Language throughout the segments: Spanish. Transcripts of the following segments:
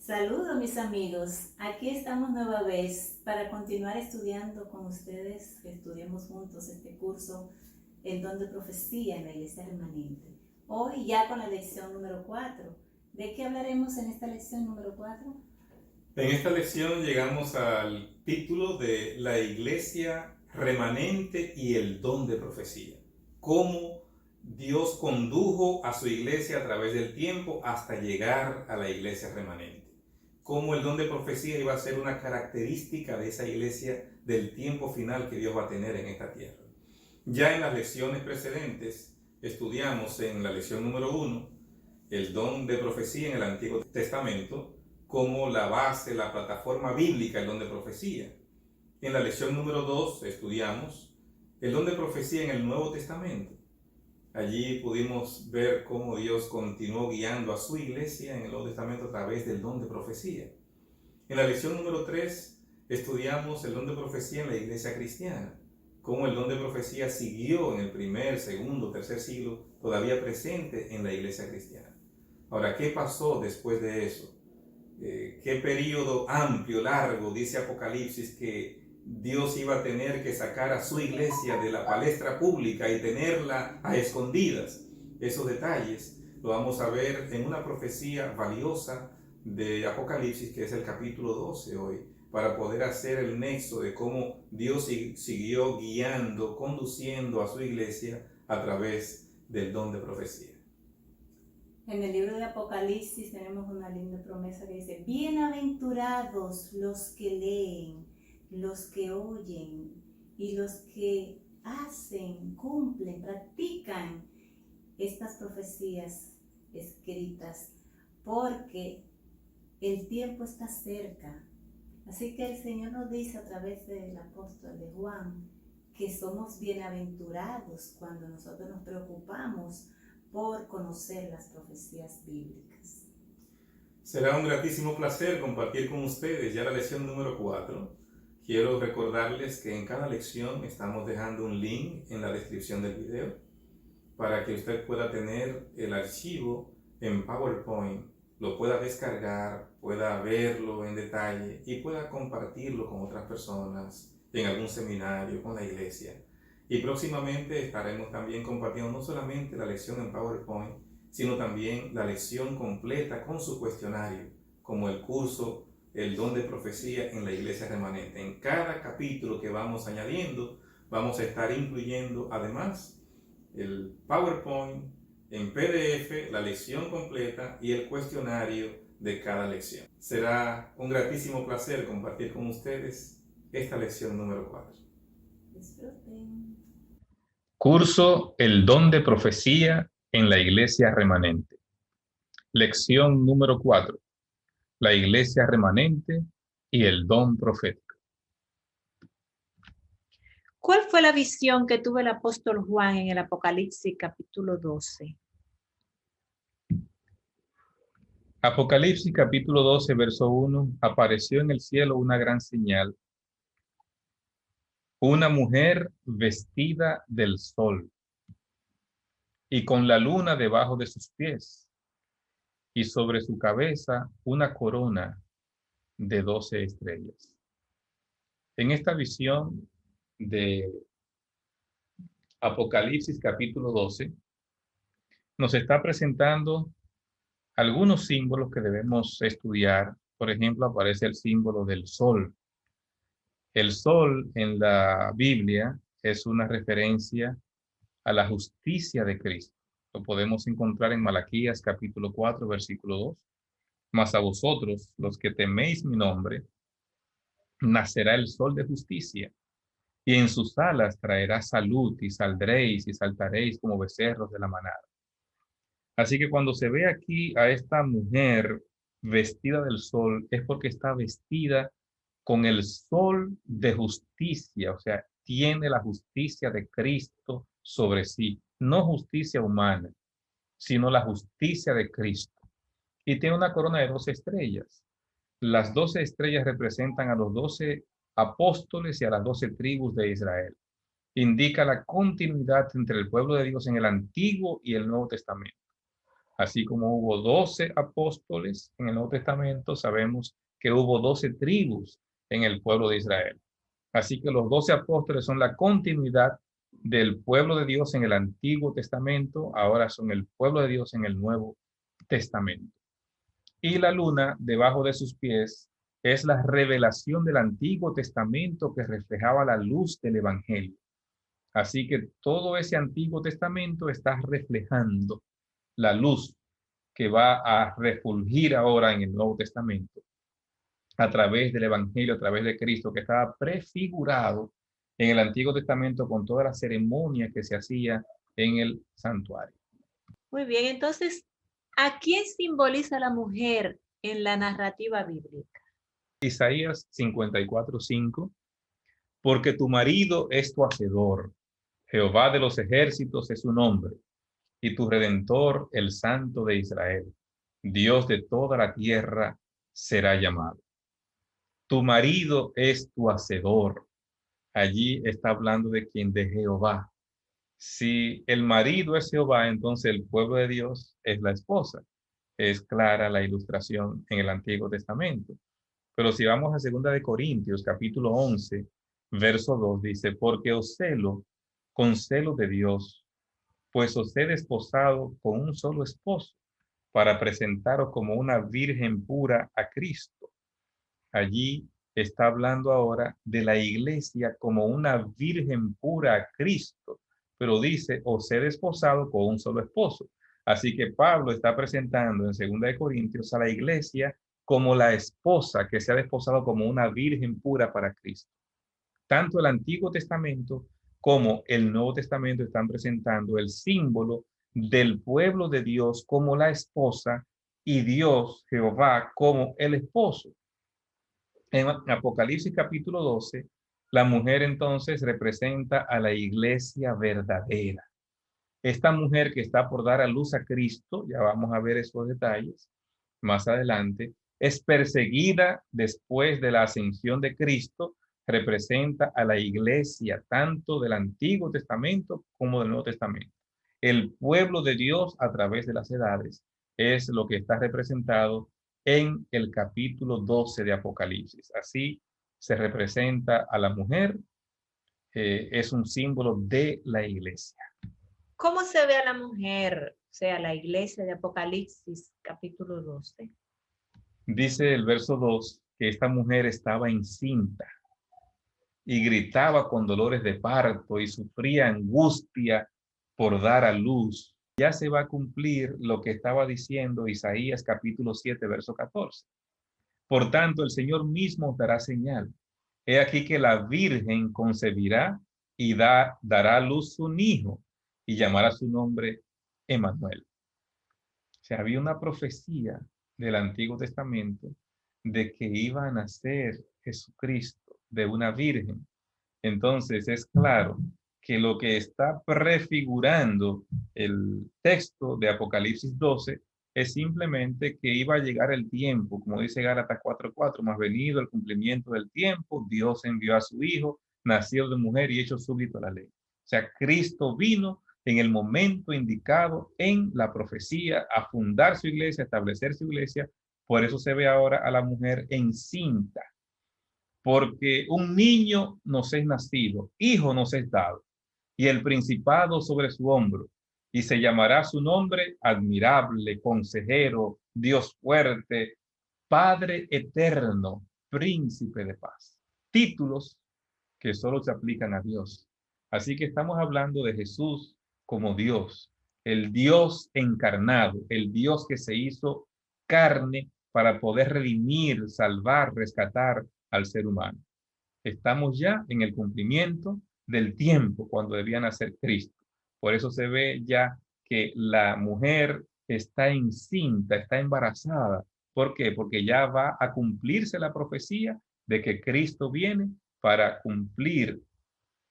Saludos mis amigos, aquí estamos nueva vez para continuar estudiando con ustedes, que estudiemos juntos este curso, el don de profecía en la iglesia remanente. Hoy ya con la lección número 4. ¿De qué hablaremos en esta lección número 4? En esta lección llegamos al título de la iglesia remanente y el don de profecía. Cómo Dios condujo a su iglesia a través del tiempo hasta llegar a la iglesia remanente. Cómo el don de profecía iba a ser una característica de esa iglesia del tiempo final que Dios va a tener en esta tierra. Ya en las lecciones precedentes estudiamos en la lección número 1 el don de profecía en el Antiguo Testamento como la base, la plataforma bíblica, el don de profecía. En la lección número 2 estudiamos el don de profecía en el Nuevo Testamento. Allí pudimos ver cómo Dios continuó guiando a su iglesia en el Nuevo Testamento a través del don de profecía. En la lección número 3 estudiamos el don de profecía en la iglesia cristiana, cómo el don de profecía siguió en el primer, segundo, tercer siglo, todavía presente en la iglesia cristiana. Ahora, ¿qué pasó después de eso? ¿Qué periodo amplio, largo, dice Apocalipsis, que Dios iba a tener que sacar a su iglesia de la palestra pública y tenerla a escondidas? Esos detalles lo vamos a ver en una profecía valiosa de Apocalipsis, que es el capítulo 12 hoy, para poder hacer el nexo de cómo Dios siguió guiando, conduciendo a su iglesia a través del don de profecía. En el libro de Apocalipsis tenemos una linda promesa que dice: bienaventurados los que leen, los que oyen y los que hacen, cumplen, practican estas profecías escritas, porque el tiempo está cerca. Así que el Señor nos dice a través del apóstol de Juan que somos bienaventurados cuando nosotros nos preocupamos por conocer las profecías bíblicas. Será un gratísimo placer compartir con ustedes ya la lección número 4. Quiero recordarles que en cada lección estamos dejando un link en la descripción del video para que usted pueda tener el archivo en PowerPoint, lo pueda descargar, pueda verlo en detalle y pueda compartirlo con otras personas en algún seminario, con la iglesia. Y próximamente estaremos también compartiendo no solamente la lección en PowerPoint, sino también la lección completa con su cuestionario, como el curso El don de profecía en la iglesia remanente. En cada capítulo que vamos añadiendo, vamos a estar incluyendo además el PowerPoint, en PDF, la lección completa y el cuestionario de cada lección. Será un gratísimo placer compartir con ustedes esta lección número 4. Disfruten. Curso El don de profecía en la iglesia remanente. Lección número 4. La iglesia remanente y el don profético. ¿Cuál fue la visión que tuvo el apóstol Juan en el Apocalipsis capítulo 12? Apocalipsis capítulo 12, verso 1. Apareció en el cielo una gran señal, una mujer vestida del sol y con la luna debajo de sus pies, y sobre su cabeza una corona de 12 estrellas. En esta visión de Apocalipsis capítulo 12, nos está presentando algunos símbolos que debemos estudiar. Por ejemplo, aparece el símbolo del sol. El sol en la Biblia es una referencia a la justicia de Cristo. Lo podemos encontrar en Malaquías capítulo 4, versículo 2. Mas a vosotros, los que teméis mi nombre, nacerá el sol de justicia, y en sus alas traerá salud, y saldréis y saltaréis como becerros de la manada. Así que cuando se ve aquí a esta mujer vestida del sol, es porque está vestida con el sol de justicia, o sea, tiene la justicia de Cristo sobre sí, no justicia humana, sino la justicia de Cristo. Y tiene una corona de 12 estrellas. Las 12 estrellas representan a los 12 apóstoles y a las 12 tribus de Israel. Indica la continuidad entre el pueblo de Dios en el Antiguo y el Nuevo Testamento. Así como hubo 12 apóstoles en el Nuevo Testamento, sabemos que hubo 12 tribus en el pueblo de Israel. Así que los 12 apóstoles son la continuidad del pueblo de Dios en el Antiguo Testamento, ahora son el pueblo de Dios en el Nuevo Testamento. Y la luna debajo de sus pies es la revelación del Antiguo Testamento que reflejaba la luz del Evangelio. Así que todo ese Antiguo Testamento está reflejando la luz que va a refulgir ahora en el Nuevo Testamento a través del Evangelio, a través de Cristo, que estaba prefigurado en el Antiguo Testamento con toda la ceremonia que se hacía en el santuario. Muy bien, entonces, ¿a quién simboliza la mujer en la narrativa bíblica? Isaías 54:5, porque tu marido es tu hacedor, Jehová de los ejércitos es su nombre, y tu redentor, el Santo de Israel, Dios de toda la tierra será llamado. Tu marido es tu hacedor. Allí está hablando de quién, de Jehová. Si el marido es Jehová, entonces el pueblo de Dios es la esposa. Es clara la ilustración en el Antiguo Testamento. Pero si vamos a 2 de Corintios, capítulo 11, verso 2, dice, porque os celo con celo de Dios, pues os he desposado con un solo esposo, para presentaros como una virgen pura a Cristo. Allí está hablando ahora de la iglesia como una virgen pura a Cristo, pero dice, os he desposado con un solo esposo. Así que Pablo está presentando en 2 de Corintios a la iglesia como la esposa que se ha desposado como una virgen pura para Cristo. Tanto el Antiguo Testamento como el Nuevo Testamento están presentando el símbolo del pueblo de Dios como la esposa y Dios, Jehová, como el esposo. En Apocalipsis capítulo 12, la mujer entonces representa a la iglesia verdadera. Esta mujer que está por dar a luz a Cristo, ya vamos a ver esos detalles más adelante, es perseguida después de la ascensión de Cristo, representa a la iglesia tanto del Antiguo Testamento como del Nuevo Testamento. El pueblo de Dios a través de las edades es lo que está representado en el capítulo 12 de Apocalipsis. Así se representa a la mujer, es un símbolo de la iglesia. ¿Cómo se ve a la mujer, o sea, la iglesia de Apocalipsis, capítulo 12? Dice el verso 2 que esta mujer estaba encinta y gritaba con dolores de parto y sufría angustia por dar a luz. Ya se va a cumplir lo que estaba diciendo Isaías capítulo 7, verso 14. Por tanto, el Señor mismo os dará señal. He aquí que la Virgen concebirá y dará a luz un hijo y llamará su nombre Emmanuel. O sea, había una profecía del Antiguo Testamento de que iba a nacer Jesucristo de una virgen. Entonces es claro que lo que está prefigurando el texto de Apocalipsis 12 es simplemente que iba a llegar el tiempo, como dice Gálatas 4:4, más venido el cumplimiento del tiempo, Dios envió a su Hijo, nacido de mujer y hecho súbdito a la ley. O sea, Cristo vino en el momento indicado en la profecía a fundar su iglesia, a establecer su iglesia. Por eso se ve ahora a la mujer encinta, porque un niño nos es nacido, hijo nos es dado, y el principado sobre su hombro, y se llamará su nombre admirable, consejero, Dios fuerte, Padre eterno, príncipe de paz. Títulos que solo se aplican a Dios. Así que estamos hablando de Jesús como Dios, el Dios encarnado, el Dios que se hizo carne para poder redimir, salvar, rescatar al ser humano. Estamos ya en el cumplimiento del tiempo cuando debía nacer Cristo. Por eso se ve ya que la mujer está encinta, está embarazada. ¿Por qué? Porque ya va a cumplirse la profecía de que Cristo viene para cumplir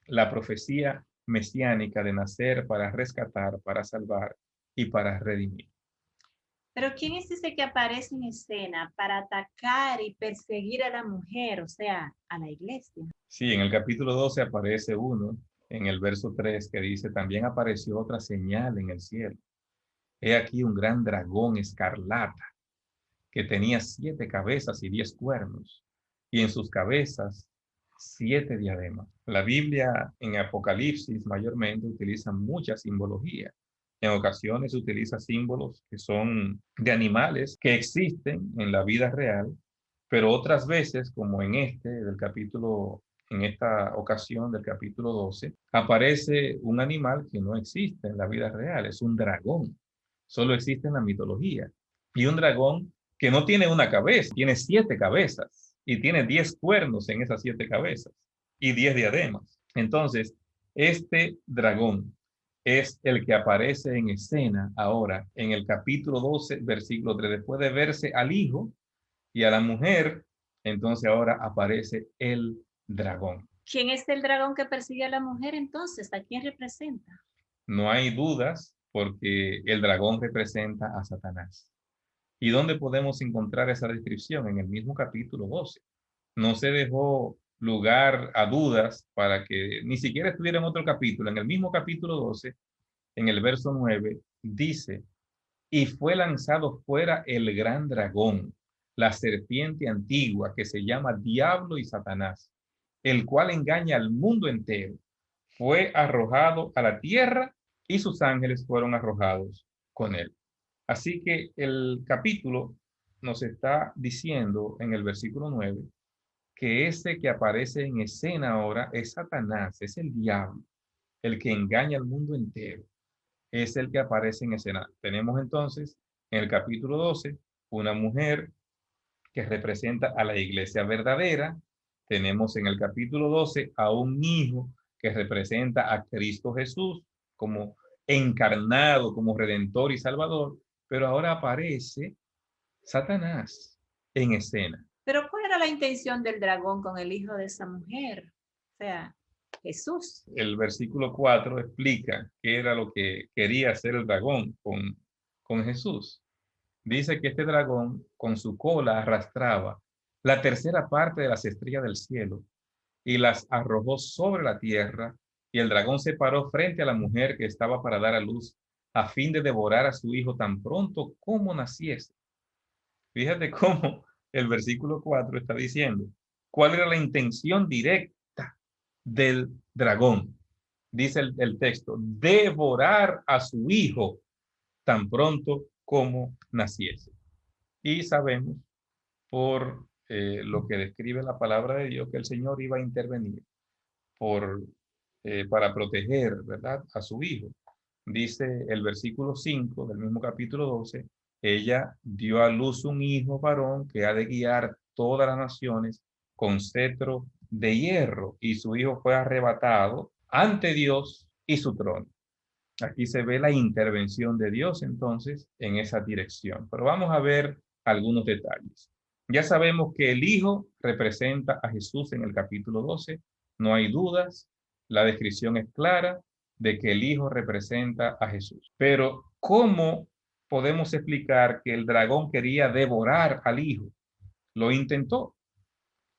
la profecía mesiánica de nacer para rescatar, para salvar y para redimir. Pero ¿quién es ese que aparece en escena para atacar y perseguir a la mujer, o sea, a la iglesia? Sí, en el capítulo 12 aparece uno, en el verso 3, que dice, también apareció otra señal en el cielo. He aquí un gran dragón escarlata que tenía 7 cabezas y 10 cuernos, y en sus cabezas 7 diademas. La Biblia en Apocalipsis mayormente utiliza mucha simbología. En ocasiones utiliza símbolos que son de animales que existen en la vida real, pero otras veces, como en en esta ocasión del capítulo 12, aparece un animal que no existe en la vida real, es un dragón, solo existe en la mitología. Y un dragón que no tiene una cabeza, tiene 7 cabezas y tiene 10 cuernos en esas 7 cabezas y 10 diademas. Entonces, este dragón es el que aparece en escena ahora en el capítulo 12, versículo 3, después de verse al hijo y a la mujer, entonces ahora aparece el dragón. ¿Quién es el dragón que persigue a la mujer entonces? ¿A quién representa? No hay dudas porque el dragón representa a Satanás. ¿Y dónde podemos encontrar esa descripción? En el mismo capítulo 12. No se dejó lugar a dudas para que ni siquiera estuviera en otro capítulo. En el mismo capítulo 12, en el verso 9, dice, y fue lanzado fuera el gran dragón, la serpiente antigua que se llama Diablo y Satanás, el cual engaña al mundo entero. Fue arrojado a la tierra y sus ángeles fueron arrojados con él. Así que el capítulo nos está diciendo en el versículo 9 que ese que aparece en escena ahora es Satanás, es el diablo, el que engaña al mundo entero, es el que aparece en escena. Tenemos entonces en el capítulo 12 una mujer que representa a la iglesia verdadera. Tenemos en el capítulo 12 a un hijo que representa a Cristo Jesús como encarnado, como redentor y salvador, pero ahora aparece Satanás en escena. Pero ¿cuál era la intención del dragón con el hijo de esa mujer? O sea, Jesús. El versículo 4 explica qué era lo que quería hacer el dragón con Jesús. Dice que este dragón con su cola arrastraba la tercera parte de las estrellas del cielo y las arrojó sobre la tierra, y el dragón se paró frente a la mujer que estaba para dar a luz a fin de devorar a su hijo tan pronto como naciese. Fíjate cómo el versículo 4 está diciendo cuál era la intención directa del dragón. Dice el texto, devorar a su hijo tan pronto como naciese. Y sabemos por lo que describe la palabra de Dios que el Señor iba a intervenir para proteger, ¿verdad?, a su hijo. Dice el versículo 5 del mismo capítulo 12, ella dio a luz un hijo varón que ha de guiar todas las naciones con cetro de hierro, y su hijo fue arrebatado ante Dios y su trono. Aquí se ve la intervención de Dios entonces en esa dirección. Pero vamos a ver algunos detalles. Ya sabemos que el Hijo representa a Jesús en el capítulo 12. No hay dudas. La descripción es clara de que el Hijo representa a Jesús. Pero ¿cómo podemos explicar que el dragón quería devorar al Hijo? Lo intentó.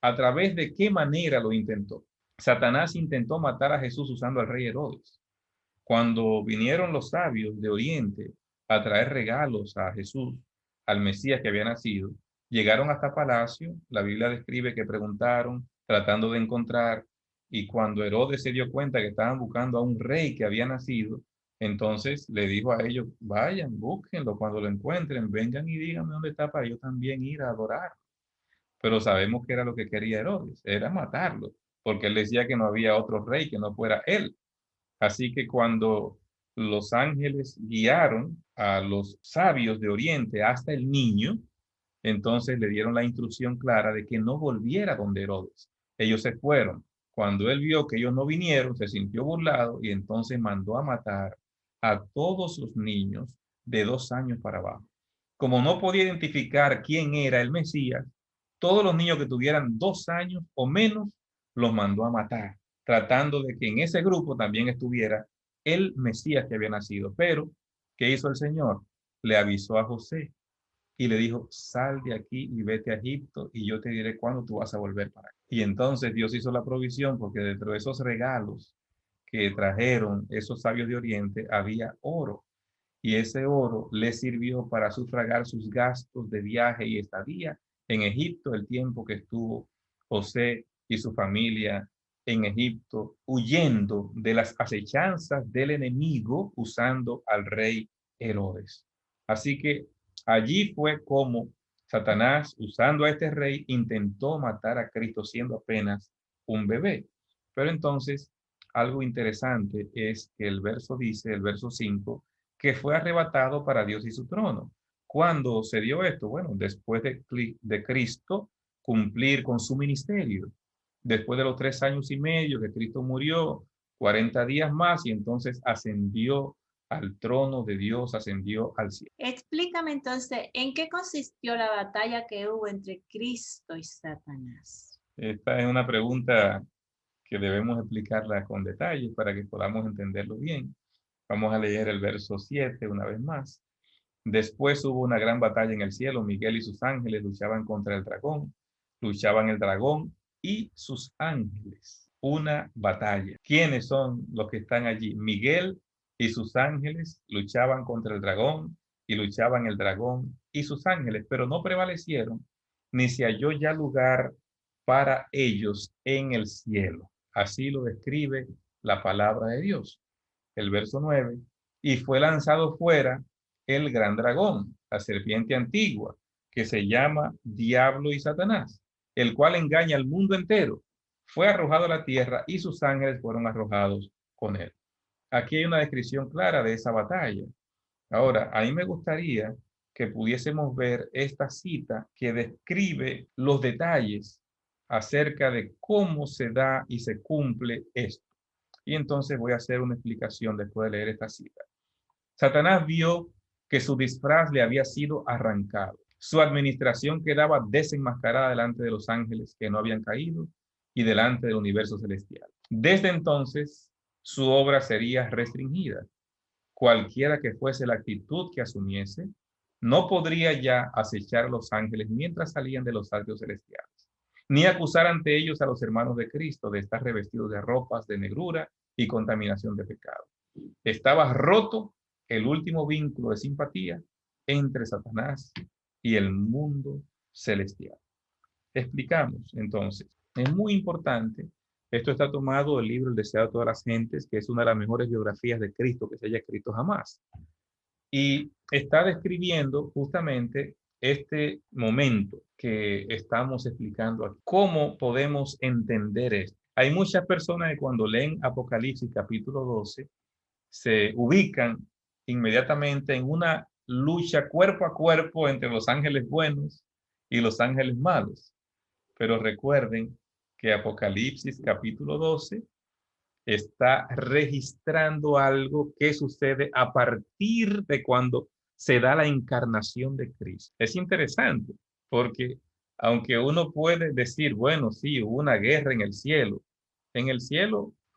¿A través de qué manera lo intentó? Satanás intentó matar a Jesús usando al rey Herodes. Cuando vinieron los sabios de Oriente a traer regalos a Jesús, al Mesías que había nacido, llegaron hasta palacio. La Biblia describe que preguntaron, tratando de encontrar, y cuando Herodes se dio cuenta que estaban buscando a un rey que había nacido, entonces le dijo a ellos, vayan, búsquenlo, cuando lo encuentren, vengan y díganme dónde está para yo también ir a adorar. Pero sabemos que era lo que quería Herodes, era matarlo, porque él decía que no había otro rey que no fuera él. Así que cuando los ángeles guiaron a los sabios de Oriente hasta el niño, entonces le dieron la instrucción clara de que no volviera donde Herodes. Ellos se fueron. Cuando él vio que ellos no vinieron, se sintió burlado y entonces mandó a matar a todos los niños de 2 años para abajo. Como no podía identificar quién era el Mesías, todos los niños que tuvieran 2 años o menos los mandó a matar, tratando de que en ese grupo también estuviera el Mesías que había nacido. Pero, ¿qué hizo el Señor? Le avisó a José y le dijo, sal de aquí y vete a Egipto y yo te diré cuándo tú vas a volver para acá. Y entonces Dios hizo la provisión porque dentro de esos regalos que trajeron esos sabios de Oriente había oro. y ese oro le sirvió para sufragar sus gastos de viaje y estadía en Egipto el tiempo que estuvo José y su familia en Egipto, huyendo de las acechanzas del enemigo usando al rey Herodes. Así que allí fue como Satanás, usando a este rey, intentó matar a Cristo siendo apenas un bebé. Pero entonces, algo interesante es que el verso dice, el verso 5, que fue arrebatado para Dios y su trono. ¿Cuándo se dio esto? Bueno, después de Cristo cumplir con su ministerio. Después de los 3 años y medio que Cristo murió, 40 días más, y entonces ascendió al trono de Dios, ascendió al cielo. Explícame entonces, ¿en qué consistió la batalla que hubo entre Cristo y Satanás? Esta es una pregunta que debemos explicarla con detalle para que podamos entenderlo bien. Vamos a leer el verso 7 una vez más. Después hubo una gran batalla en el cielo. Miguel y sus ángeles luchaban contra el dragón. Luchaban el dragón y sus ángeles. Una batalla. ¿Quiénes son los que están allí? Miguel y sus ángeles luchaban contra el dragón y luchaban el dragón y sus ángeles, pero no prevalecieron, ni se halló ya lugar para ellos en el cielo. Así lo describe la palabra de Dios. El verso 9, y fue lanzado fuera el gran dragón, la serpiente antigua, que se llama Diablo y Satanás, el cual engaña al mundo entero. Fue arrojado a la tierra y sus ángeles fueron arrojados con él. Aquí hay una descripción clara de esa batalla. Ahora, a mí me gustaría que pudiésemos ver esta cita que describe los detalles acerca de cómo se da y se cumple esto. Y entonces voy a hacer una explicación después de leer esta cita. Satanás vio que su disfraz le había sido arrancado. Su administración quedaba desenmascarada delante de los ángeles que no habían caído y delante del universo celestial. Desde entonces, su obra sería restringida. Cualquiera que fuese la actitud que asumiese, no podría ya acechar a los ángeles mientras salían de los atrios celestiales, ni acusar ante ellos a los hermanos de Cristo de estar revestidos de ropas de negrura y contaminación de pecado. Estaba roto el último vínculo de simpatía entre Satanás y el mundo celestial. Explicamos entonces, es muy importante, esto está tomado del libro El deseado de todas las gentes, que es una de las mejores biografías de Cristo que se haya escrito jamás. Y está describiendo justamente este momento que estamos explicando aquí. ¿Cómo podemos entender esto? Hay muchas personas que cuando leen Apocalipsis capítulo 12 se ubican inmediatamente en una lucha cuerpo a cuerpo entre los ángeles buenos y los ángeles malos. Pero recuerden que Apocalipsis capítulo 12 está registrando algo que sucede a partir de cuando se da la encarnación de Cristo. Es interesante porque aunque uno puede decir, bueno, sí, hubo una guerra en el cielo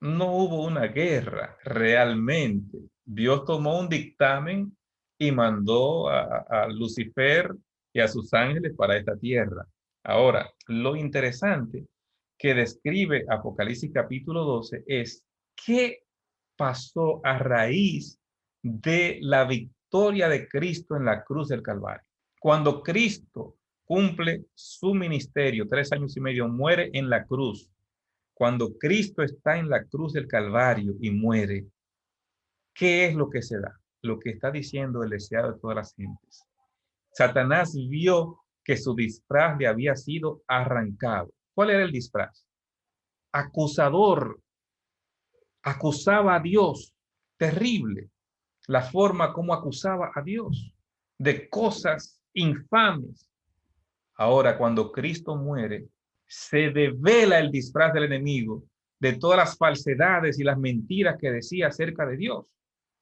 no hubo una guerra realmente. Dios tomó un dictamen y mandó a Lucifer y a sus ángeles para esta tierra. Ahora, lo interesante que describe Apocalipsis capítulo 12 es qué pasó a raíz de la victoria de Cristo en la cruz del Calvario. Cuando Cristo cumple su ministerio, 3 años y medio, muere en la cruz. Cuando Cristo está en la cruz del Calvario y muere, ¿qué es lo que se da? Lo que está diciendo el deseado de todas las gentes. Satanás vio que su disfraz le había sido arrancado. ¿Cuál era el disfraz? Acusador. Acusaba a Dios. Terrible. La forma como acusaba a Dios de cosas infames. Ahora, cuando Cristo muere, se devela el disfraz del enemigo de todas las falsedades y las mentiras que decía acerca de Dios,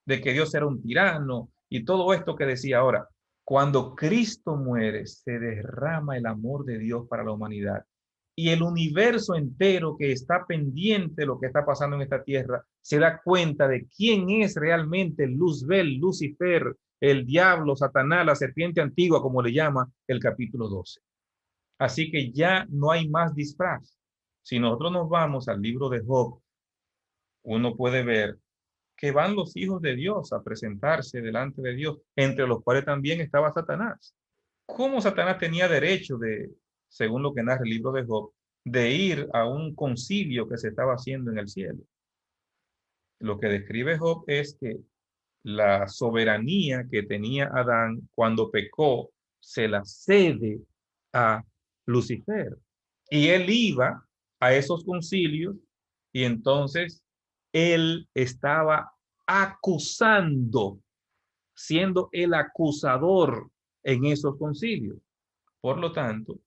de que Dios era un tirano y todo esto que decía. Ahora, cuando Cristo muere, se derrama el amor de Dios para la humanidad. Y el universo entero que está pendiente de lo que está pasando en esta tierra, se da cuenta de quién es realmente Luzbel, Lucifer, el diablo, Satanás, la serpiente antigua, como le llama el capítulo 12. Así que ya no hay más disfraz. Si nosotros nos vamos al libro de Job, uno puede ver que van los hijos de Dios a presentarse delante de Dios, entre los cuales también estaba Satanás. ¿Cómo Satanás tenía derecho de, según lo que narra el libro de Job, de ir a un concilio que se estaba haciendo en el cielo? Lo que describe Job es que la soberanía que tenía Adán cuando pecó se la cede a Lucifer. Y él iba a esos concilios y entonces él estaba acusando, siendo el acusador en esos concilios. Por lo tanto,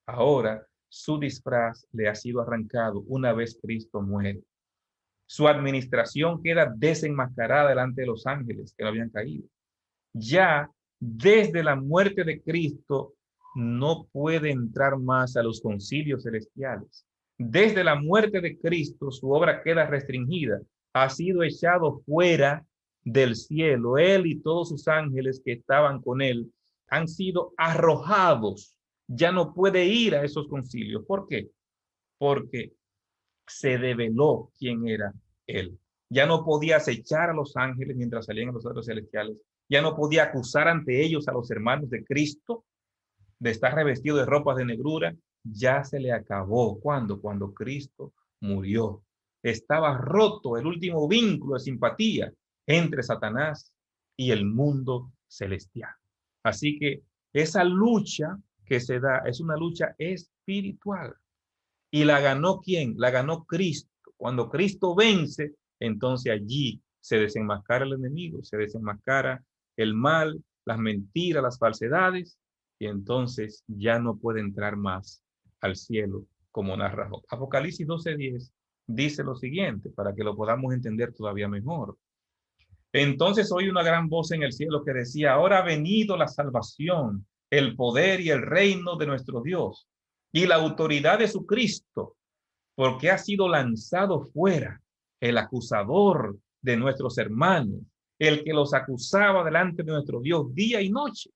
ahora su disfraz le ha sido arrancado una vez Cristo muere. Su administración queda desenmascarada delante de los ángeles que no habían caído. Ya desde la muerte de Cristo no puede entrar más a los concilios celestiales. Desde la muerte de Cristo su obra queda restringida. Ha sido echado fuera del cielo. Él y todos sus ángeles que estaban con él han sido arrojados. Ya no puede ir a esos concilios. ¿Por qué? Porque se develó quién era él. Ya no podía acechar a los ángeles mientras salían a los atrios celestiales. Ya no podía acusar ante ellos a los hermanos de Cristo de estar revestido de ropas de negrura. Ya se le acabó. ¿Cuándo? Cuando Cristo murió. Estaba roto el último vínculo de simpatía entre Satanás y el mundo celestial. Así que esa lucha que se da es una lucha espiritual. ¿Y la ganó quién? La ganó Cristo. Cuando Cristo vence, entonces allí se desenmascara el enemigo, se desenmascara el mal, las mentiras, las falsedades, y entonces ya no puede entrar más al cielo como narra Job. Apocalipsis 12:10 dice lo siguiente, para que lo podamos entender todavía mejor. Entonces oí una gran voz en el cielo que decía, ahora ha venido la salvación, el poder y el reino de nuestro Dios y la autoridad de su Cristo, porque ha sido lanzado fuera el acusador de nuestros hermanos, el que los acusaba delante de nuestro Dios día y noche.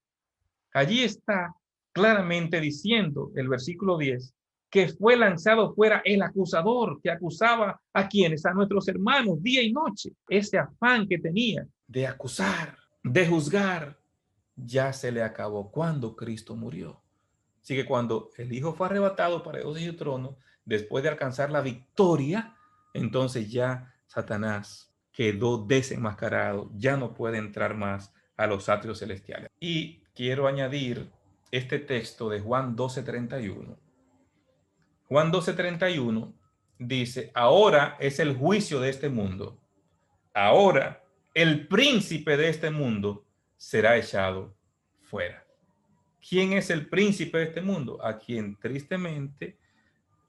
Allí está claramente diciendo el versículo 10 que fue lanzado fuera el acusador que acusaba a quienes, a nuestros hermanos día y noche. Ese afán que tenía de acusar, de juzgar, ya se le acabó cuando Cristo murió. Así que cuando el Hijo fue arrebatado para Dios y su trono, después de alcanzar la victoria, entonces ya Satanás quedó desenmascarado, ya no puede entrar más a los atrios celestiales. Y quiero añadir este texto de Juan 12:31. Juan 12:31 dice, ahora es el juicio de este mundo. Ahora el príncipe de este mundo será echado fuera. ¿Quién es el príncipe de este mundo? A quien tristemente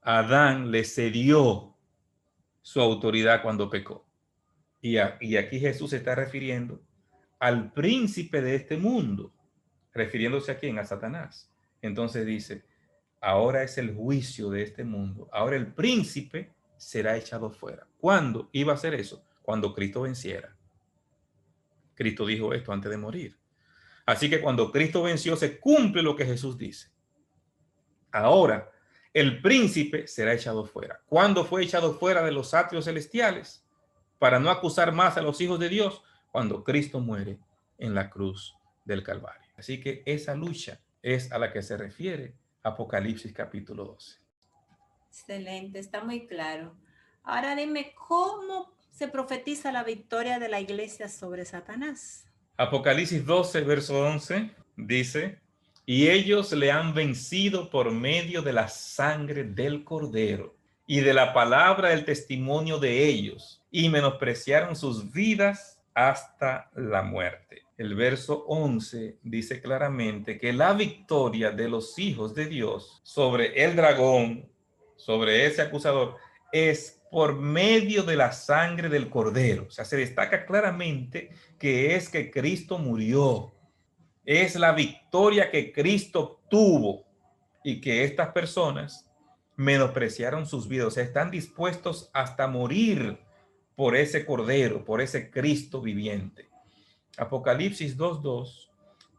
Adán le cedió su autoridad cuando pecó. Y aquí Jesús se está refiriendo al príncipe de este mundo, refiriéndose a quién, a Satanás. Entonces dice, ahora es el juicio de este mundo. Ahora el príncipe será echado fuera. ¿Cuándo iba a hacer eso? Cuando Cristo venciera. Cristo dijo esto antes de morir. Así que cuando Cristo venció, se cumple lo que Jesús dice. Ahora, el príncipe será echado fuera. ¿Cuándo fue echado fuera de los atrios celestiales? Para no acusar más a los hijos de Dios, cuando Cristo muere en la cruz del Calvario. Así que esa lucha es a la que se refiere Apocalipsis capítulo 12. Excelente, está muy claro. Ahora dime, ¿cómo se profetiza la victoria de la iglesia sobre Satanás? Apocalipsis 12, verso 11, dice, y ellos le han vencido por medio de la sangre del Cordero y de la palabra del testimonio de ellos, y menospreciaron sus vidas hasta la muerte. El verso 11 dice claramente que la victoria de los hijos de Dios sobre el dragón, sobre ese acusador, es por medio de la sangre del Cordero. O sea, se destaca claramente que es que Cristo murió. Es la victoria que Cristo tuvo y que estas personas menospreciaron sus vidas. O sea, están dispuestos hasta morir por ese Cordero, por ese Cristo viviente. Apocalipsis 2:2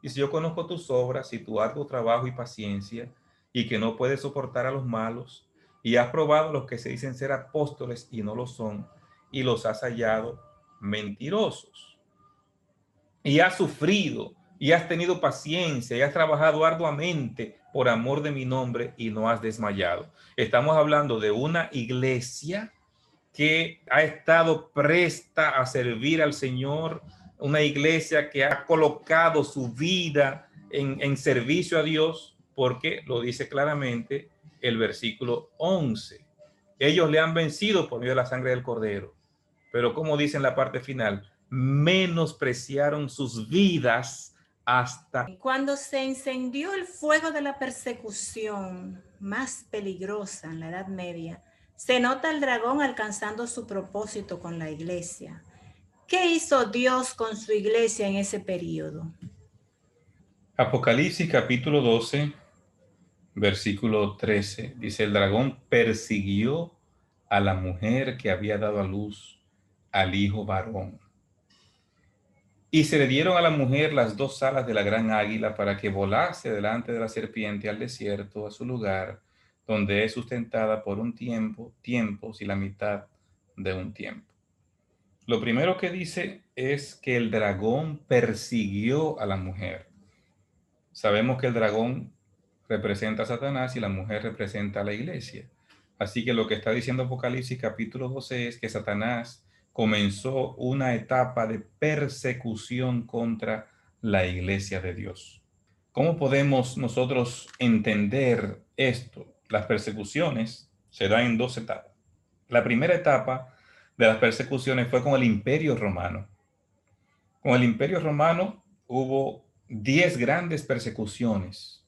dice, yo conozco tus obras y tu arduo trabajo y paciencia, y que no puedes soportar a los malos, y has probado a los que se dicen ser apóstoles y no lo son, y los has hallado, mentirosos. Y has sufrido, y has tenido paciencia, y has trabajado arduamente por amor de mi nombre, y no has desmayado. Estamos hablando de una iglesia que ha estado presta a servir al Señor, una iglesia que ha colocado su vida en servicio a Dios, porque lo dice claramente el versículo 11. Ellos le han vencido por medio de la sangre del Cordero, pero como dice en la parte final, menospreciaron sus vidas hasta... Cuando se encendió el fuego de la persecución más peligrosa en la Edad Media, se nota el dragón alcanzando su propósito con la iglesia. ¿Qué hizo Dios con su iglesia en ese periodo? Apocalipsis capítulo 12, versículo 13, dice: el dragón persiguió a la mujer que había dado a luz al hijo varón. Y se le dieron a la mujer las 2 alas de la gran águila para que volase delante de la serpiente al desierto, a su lugar, donde es sustentada por un tiempo, tiempos y la mitad de un tiempo. Lo primero que dice es que el dragón persiguió a la mujer. Sabemos que el dragón representa a Satanás y la mujer representa a la iglesia. Así que lo que está diciendo Apocalipsis capítulo 12 es que Satanás comenzó una etapa de persecución contra la iglesia de Dios. ¿Cómo podemos nosotros entender esto? Las persecuciones se dan en 2 etapas. La primera etapa de las persecuciones fue con el Imperio Romano. Con el Imperio Romano hubo 10 grandes persecuciones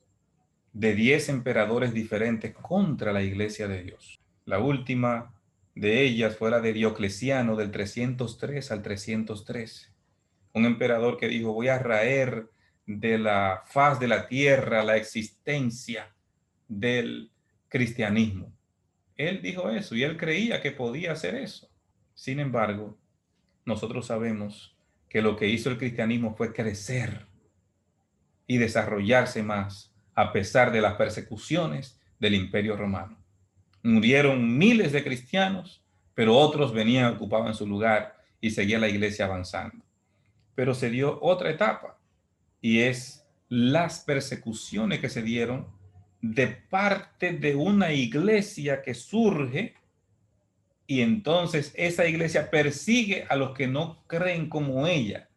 de 10 emperadores diferentes contra la iglesia de Dios. La última de ellas fue la de Diocleciano del 303 al 313. Un emperador que dijo: voy a raer de la faz de la tierra la existencia del cristianismo. Él dijo eso y él creía que podía hacer eso. Sin embargo, nosotros sabemos que lo que hizo el cristianismo fue crecer y desarrollarse más a pesar de las persecuciones del Imperio Romano. Murieron miles de cristianos, pero otros venían, ocupaban su lugar y seguía la iglesia avanzando. Pero se dio otra etapa y es las persecuciones que se dieron de parte de una iglesia que surge, y entonces esa iglesia persigue a los que no creen como ella.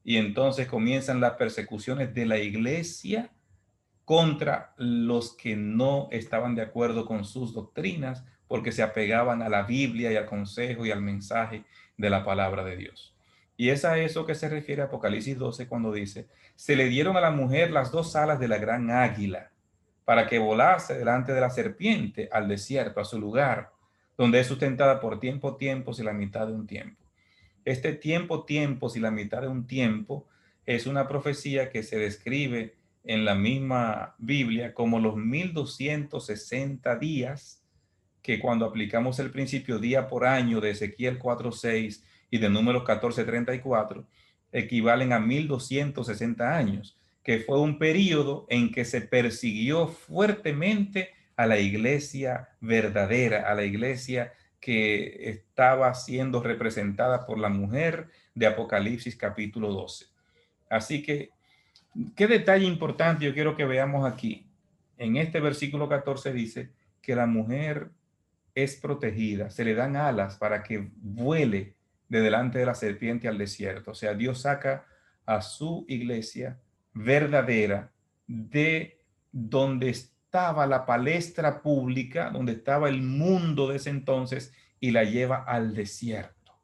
Y entonces comienzan las persecuciones de la iglesia contra los que no estaban de acuerdo con sus doctrinas, porque se apegaban a la Biblia y al consejo y al mensaje de la palabra de Dios. Y es a eso que se refiere Apocalipsis 12 cuando dice: se le dieron a la mujer las 2 alas de la gran águila para que volase delante de la serpiente al desierto, a su lugar, donde es sustentada por tiempo, tiempos y la mitad de un tiempo. Este tiempo, tiempos y la mitad de un tiempo es una profecía que se describe en la misma Biblia como los 1260 días, que cuando aplicamos el principio día por año de Ezequiel 4:6 y de Números 14:34, equivalen a 1260 años, que fue un periodo en que se persiguió fuertemente a la iglesia verdadera, a la iglesia que estaba siendo representada por la mujer de Apocalipsis capítulo 12. Así que, ¿qué detalle importante yo quiero que veamos aquí? En este versículo 14 dice que la mujer es protegida, se le dan alas para que vuele de delante de la serpiente al desierto. O sea, Dios saca a su iglesia verdadera de donde estaba la palestra pública, donde estaba el mundo de ese entonces, y la lleva al desierto.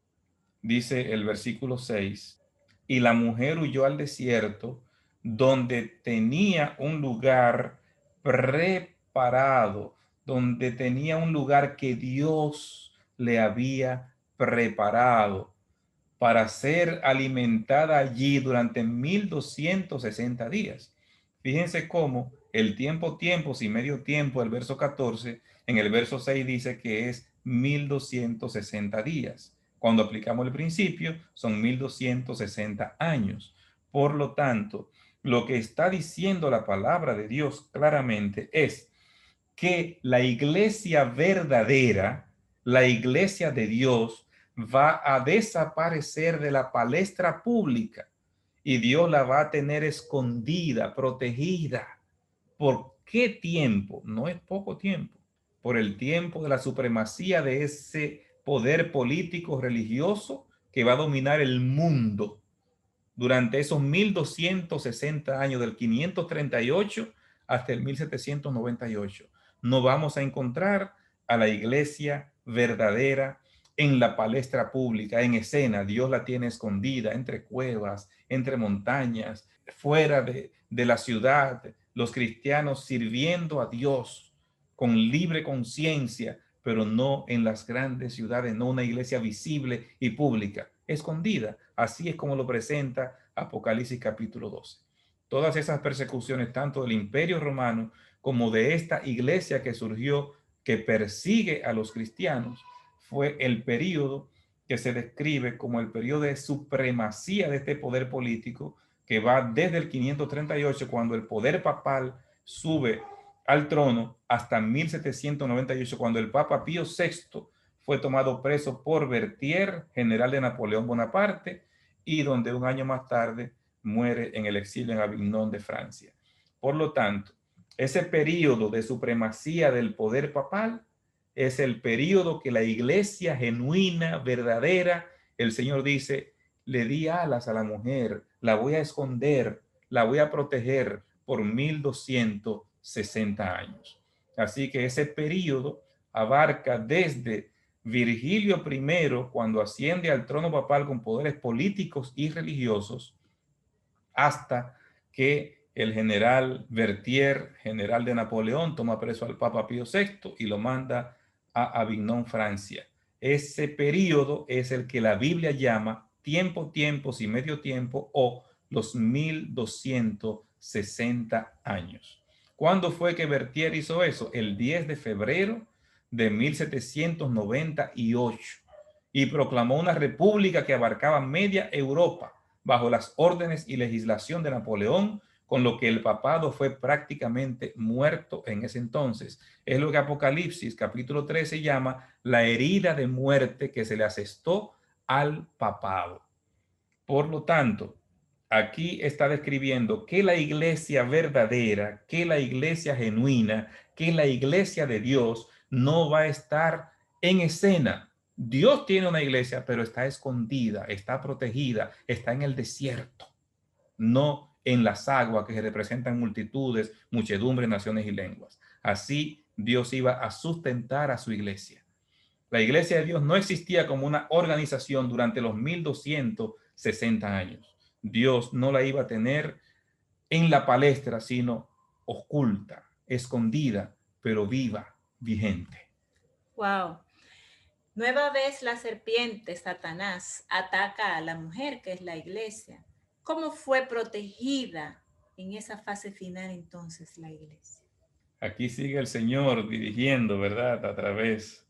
Dice el versículo 6, y la mujer huyó al desierto, donde tenía un lugar preparado, donde tenía un lugar que Dios le había preparado para ser alimentada allí durante 1260 días. Fíjense cómo el tiempo, tiempos y medio tiempo, el verso 14, en el verso 6 dice que es 1260 días. Cuando aplicamos el principio, son 1260 años. Por lo tanto, lo que está diciendo la palabra de Dios claramente es que la iglesia verdadera, la iglesia de Dios, va a desaparecer de la palestra pública y Dios la va a tener escondida, protegida. ¿Por qué tiempo? No es poco tiempo. Por el tiempo de la supremacía de ese poder político religioso que va a dominar el mundo durante esos 1260 años, del 538 hasta el 1798. No vamos a encontrar a la iglesia verdadera en la palestra pública, en escena. Dios la tiene escondida entre cuevas, entre montañas, fuera de la ciudad, los cristianos sirviendo a Dios con libre conciencia, pero no en las grandes ciudades, no una iglesia visible y pública, escondida. Así es como lo presenta Apocalipsis capítulo 12. Todas esas persecuciones, tanto del Imperio Romano como de esta iglesia que surgió, que persigue a los cristianos, fue el periodo que se describe como el periodo de supremacía de este poder político, que va desde el 538, cuando el poder papal sube al trono, hasta 1798, cuando el Papa Pío VI fue tomado preso por Berthier, general de Napoleón Bonaparte, y donde un año más tarde muere en el exilio en Avignon de Francia. Por lo tanto, ese periodo de supremacía del poder papal es el periodo que la iglesia genuina, verdadera, el Señor dice, le di alas a la mujer, la voy a esconder, la voy a proteger por 1260 años. Así que ese periodo abarca desde Virgilio I, cuando asciende al trono papal con poderes políticos y religiosos, hasta que el general Berthier, general de Napoleón, toma preso al Papa Pío VI y lo manda a Avignon, Francia. Ese periodo es el que la Biblia llama tiempos y medio tiempo, o los 1260 años. ¿Cuándo fue que Berthier hizo eso? El 10 de febrero de 1798, y proclamó una república que abarcaba media Europa bajo las órdenes y legislación de Napoleón, con lo que el papado fue prácticamente muerto en ese entonces. Es lo que Apocalipsis capítulo 13 llama la herida de muerte que se le asestó al papado. Por lo tanto, aquí está describiendo que la iglesia verdadera, que la iglesia genuina, que la iglesia de Dios no va a estar en escena. Dios tiene una iglesia, pero está escondida, está protegida, está en el desierto, no en las aguas que representan multitudes, muchedumbres, naciones y lenguas. Así Dios iba a sustentar a su iglesia. La iglesia de Dios no existía como una organización durante los 1260 años. Dios no la iba a tener en la palestra, sino oculta, escondida, pero viva, vigente. Wow. Nueva vez la serpiente, Satanás, ataca a la mujer, que es la iglesia. ¿Cómo fue protegida en esa fase final entonces la iglesia? Aquí sigue el Señor dirigiendo, ¿verdad?, a través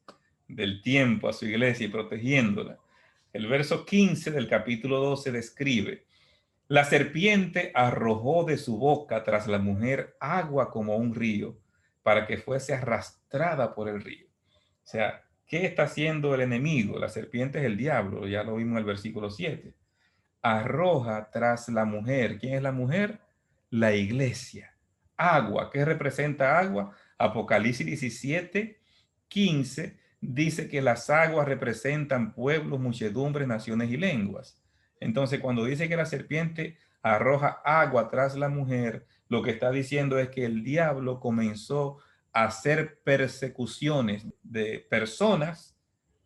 del tiempo a su iglesia y protegiéndola. El verso 15 del capítulo 12 describe: la serpiente arrojó de su boca tras la mujer agua como un río, para que fuese arrastrada por el río. O sea, ¿qué está haciendo el enemigo? La serpiente es el diablo, ya lo vimos en el versículo 7. Arroja tras la mujer. ¿Quién es la mujer? La iglesia. Agua. ¿Qué representa agua? Apocalipsis 17, 15 dice que las aguas representan pueblos, muchedumbres, naciones y lenguas. Entonces, cuando dice que la serpiente arroja agua tras la mujer, lo que está diciendo es que el diablo comenzó a hacer persecuciones de personas,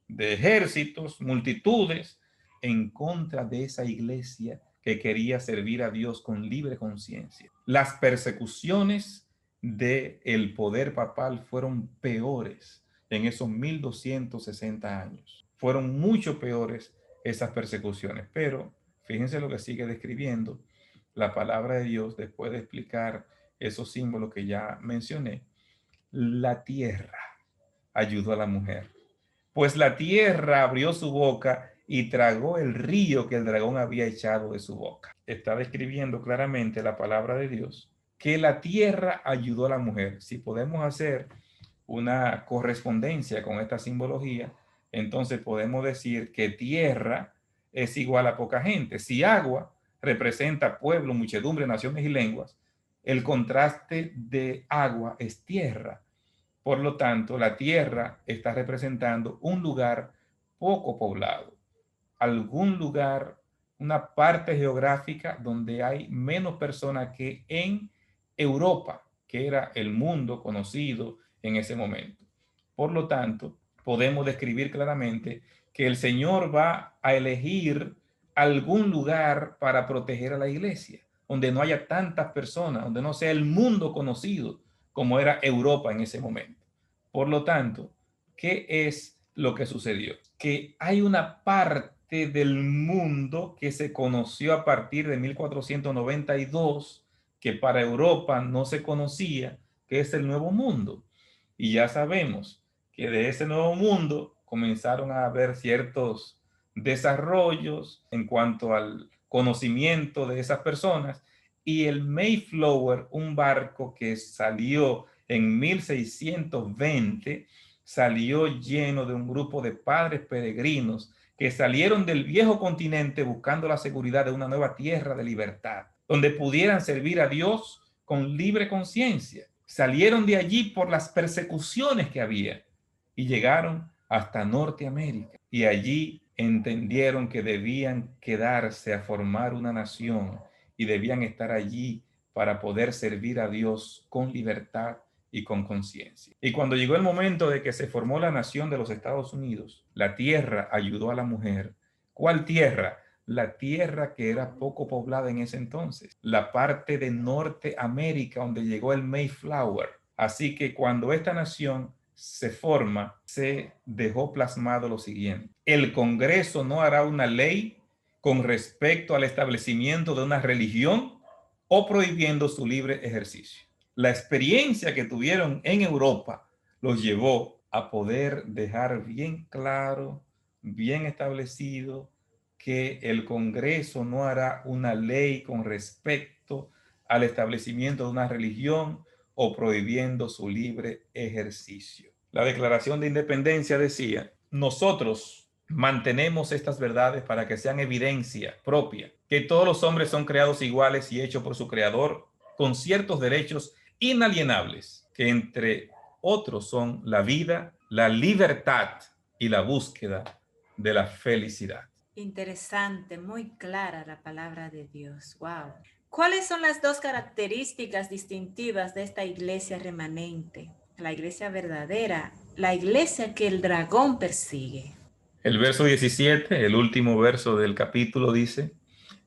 de ejércitos, multitudes, en contra de esa iglesia que quería servir a Dios con libre conciencia. Las persecuciones del poder papal fueron peores en esos 1260 años. Fueron mucho peores esas persecuciones, pero fíjense lo que sigue describiendo la palabra de Dios después de explicar esos símbolos que ya mencioné. La tierra ayudó a la mujer, pues la tierra abrió su boca y tragó el río que el dragón había echado de su boca. Está describiendo claramente la palabra de Dios que la tierra ayudó a la mujer. Si podemos hacer una correspondencia con esta simbología, entonces podemos decir que tierra es igual a poca gente. Si agua representa pueblo, muchedumbre, naciones y lenguas, el contraste de agua es tierra. Por lo tanto, la tierra está representando un lugar poco poblado, algún lugar, una parte geográfica donde hay menos personas que en Europa, que era el mundo conocido en ese momento. Por lo tanto, podemos describir claramente que el Señor va a elegir algún lugar para proteger a la iglesia, donde no haya tantas personas, donde no sea el mundo conocido como era Europa en ese momento. Por lo tanto, ¿qué es lo que sucedió? Que hay una parte del mundo que se conoció a partir de 1492, que para Europa no se conocía, que es el Nuevo Mundo. Y ya sabemos que de ese Nuevo Mundo comenzaron a haber ciertos desarrollos en cuanto al conocimiento de esas personas, y el Mayflower, un barco que salió en 1620, salió lleno de un grupo de padres peregrinos que salieron del viejo continente buscando la seguridad de una nueva tierra de libertad, donde pudieran servir a Dios con libre conciencia. Salieron de allí por las persecuciones que había y llegaron hasta Norteamérica, y allí entendieron que debían quedarse a formar una nación y debían estar allí para poder servir a Dios con libertad y con conciencia. Y cuando llegó el momento de que se formó la nación de los Estados Unidos, la tierra ayudó a la mujer. ¿Cuál tierra? La tierra que era poco poblada en ese entonces, la parte de Norteamérica donde llegó el Mayflower. Así que cuando esta nación se forma, se dejó plasmado lo siguiente: el Congreso no hará una ley con respecto al establecimiento de una religión o prohibiendo su libre ejercicio. La experiencia que tuvieron en Europa los llevó a poder dejar bien claro, bien establecido, que el Congreso no hará una ley con respecto al establecimiento de una religión o prohibiendo su libre ejercicio. La Declaración de Independencia decía: nosotros mantenemos estas verdades para que sean evidencia propia, que todos los hombres son creados iguales y hechos por su creador, con ciertos derechos inalienables, que entre otros son la vida, la libertad y la búsqueda de la felicidad. Interesante, muy clara la palabra de Dios. Wow. ¿Cuáles son las dos características distintivas de esta iglesia remanente? La iglesia verdadera, la iglesia que el dragón persigue. El verso 17, el último verso del capítulo, dice: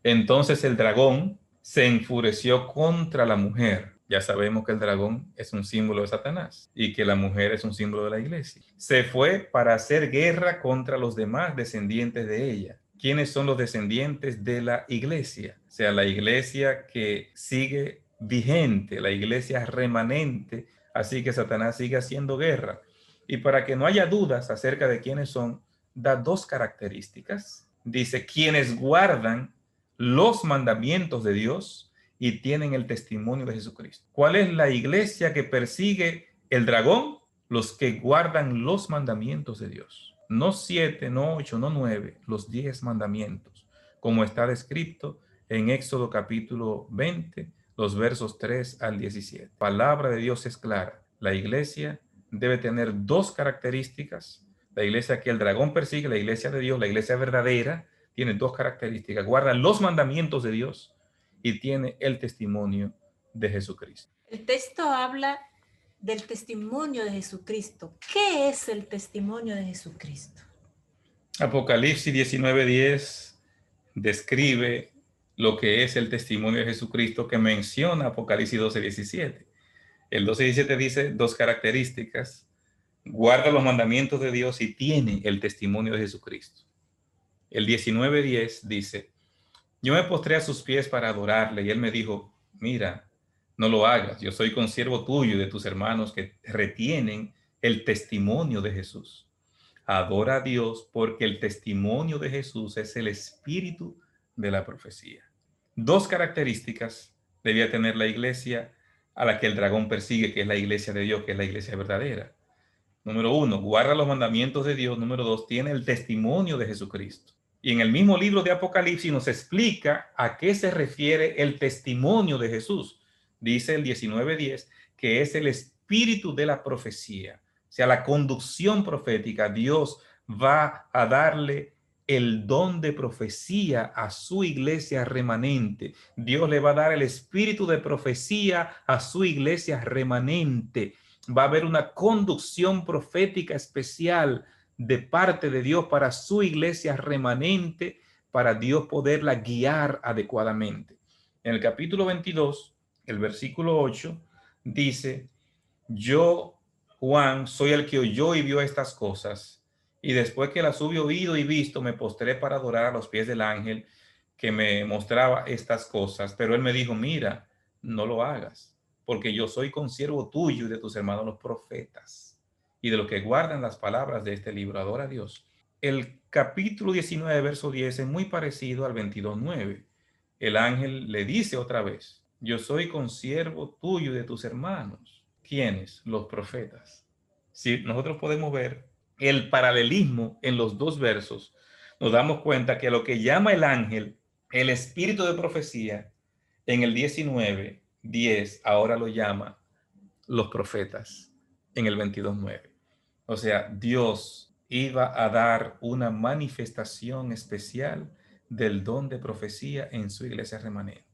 entonces el dragón se enfureció contra la mujer. Ya sabemos que el dragón es un símbolo de Satanás y que la mujer es un símbolo de la iglesia. Se fue para hacer guerra contra los demás descendientes de ella. ¿Quiénes son los descendientes de la iglesia? O sea, la iglesia que sigue vigente, la iglesia remanente. Así que Satanás sigue haciendo guerra. Y para que no haya dudas acerca de quiénes son, da dos características. Dice: quienes guardan los mandamientos de Dios y tienen el testimonio de Jesucristo. ¿Cuál es la iglesia que persigue el dragón? Los que guardan los mandamientos de Dios. No 7, no 8, no 9, los 10 mandamientos, como está descrito en Éxodo capítulo 20, los versos 3 al 17. La palabra de Dios es clara. La iglesia debe tener dos características. La iglesia que el dragón persigue, la iglesia de Dios, la iglesia verdadera, tiene dos características: guarda los mandamientos de Dios y tiene el testimonio de Jesucristo. El texto habla del testimonio de Jesucristo. ¿Qué es el testimonio de Jesucristo? Apocalipsis 19:10 describe lo que es el testimonio de Jesucristo, que menciona Apocalipsis 12:17. El 12:17 dice dos características: guarda los mandamientos de Dios y tiene el testimonio de Jesucristo. El 19:10 dice: yo me postré a sus pies para adorarle, y él me dijo: mira, no lo hagas, yo soy consiervo tuyo y de tus hermanos que retienen el testimonio de Jesús. Adora a Dios, porque el testimonio de Jesús es el espíritu de la profecía. Dos características debía tener la iglesia a la que el dragón persigue, que es la iglesia de Dios, que es la iglesia verdadera. Número 1, guarda los mandamientos de Dios. Número 2, tiene el testimonio de Jesucristo. Y en el mismo libro de Apocalipsis nos explica a qué se refiere el testimonio de Jesús. Dice el 19:10 que es el espíritu de la profecía. O sea, la conducción profética. Dios va a darle el don de profecía a su iglesia remanente. Dios le va a dar el espíritu de profecía a su iglesia remanente. Va a haber una conducción profética especial de parte de Dios para su iglesia remanente, para Dios poderla guiar adecuadamente. En el capítulo 22, el versículo 8, dice: yo, Juan, soy el que oyó y vio estas cosas, y después que las hube oído y visto, me postré para adorar a los pies del ángel que me mostraba estas cosas. Pero él me dijo: mira, no lo hagas, porque yo soy consiervo tuyo y de tus hermanos los profetas, y de los que guardan las palabras de este libro. Adora a Dios. El capítulo 19, verso 10 es muy parecido al 22:9. El ángel le dice otra vez: yo soy consiervo tuyo y de tus hermanos. ¿Quiénes? Los profetas. Si nosotros podemos ver el paralelismo en los dos versos, nos damos cuenta que lo que llama el ángel el espíritu de profecía, en el 19:10 ahora lo llama los profetas en el 22:9. O sea, Dios iba a dar una manifestación especial del don de profecía en su iglesia remanente.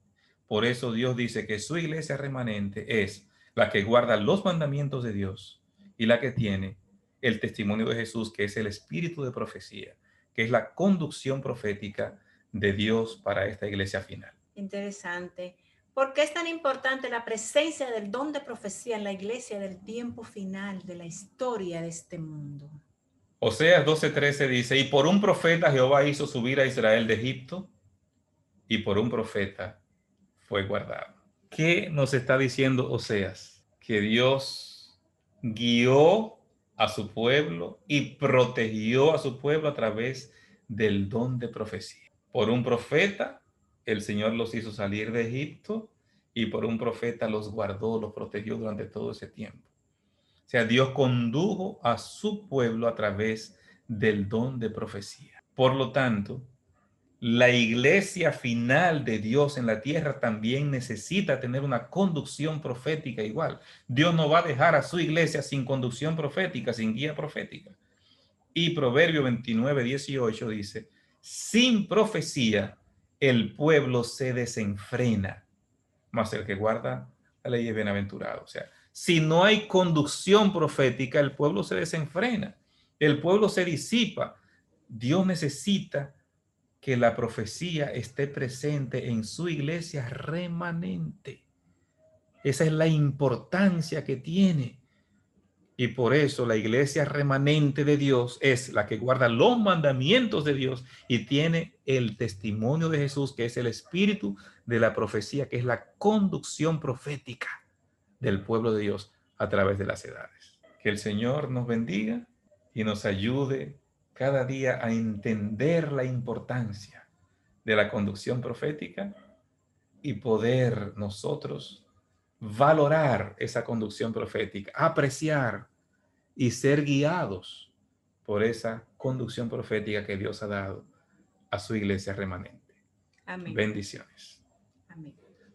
Por eso Dios dice que su iglesia remanente es la que guarda los mandamientos de Dios y la que tiene el testimonio de Jesús, que es el espíritu de profecía, que es la conducción profética de Dios para esta iglesia final. Interesante. ¿Por qué es tan importante la presencia del don de profecía en la iglesia del tiempo final de la historia de este mundo? Oseas 12:13 dice: y por un profeta Jehová hizo subir a Israel de Egipto, y por un profeta fue guardado. ¿Qué nos está diciendo Oseas? Que Dios guió a su pueblo y protegió a su pueblo a través del don de profecía. Por un profeta, el Señor los hizo salir de Egipto, y por un profeta los guardó, los protegió durante todo ese tiempo. O sea, Dios condujo a su pueblo a través del don de profecía. Por lo tanto, la iglesia final de Dios en la tierra también necesita tener una conducción profética igual. Dios no va a dejar a su iglesia sin conducción profética, sin guía profética. Y Proverbio 29:18 dice: sin profecía el pueblo se desenfrena, mas el que guarda la ley es bienaventurado. O sea, si no hay conducción profética, el pueblo se desenfrena, el pueblo se disipa. Dios necesita que la profecía esté presente en su iglesia remanente. Esa es la importancia que tiene. Y por eso la iglesia remanente de Dios es la que guarda los mandamientos de Dios y tiene el testimonio de Jesús, que es el espíritu de la profecía, que es la conducción profética del pueblo de Dios a través de las edades. Que el Señor nos bendiga y nos ayude cada día a entender la importancia de la conducción profética y poder nosotros valorar esa conducción profética, apreciar y ser guiados por esa conducción profética que Dios ha dado a su iglesia remanente. Amén. Bendiciones.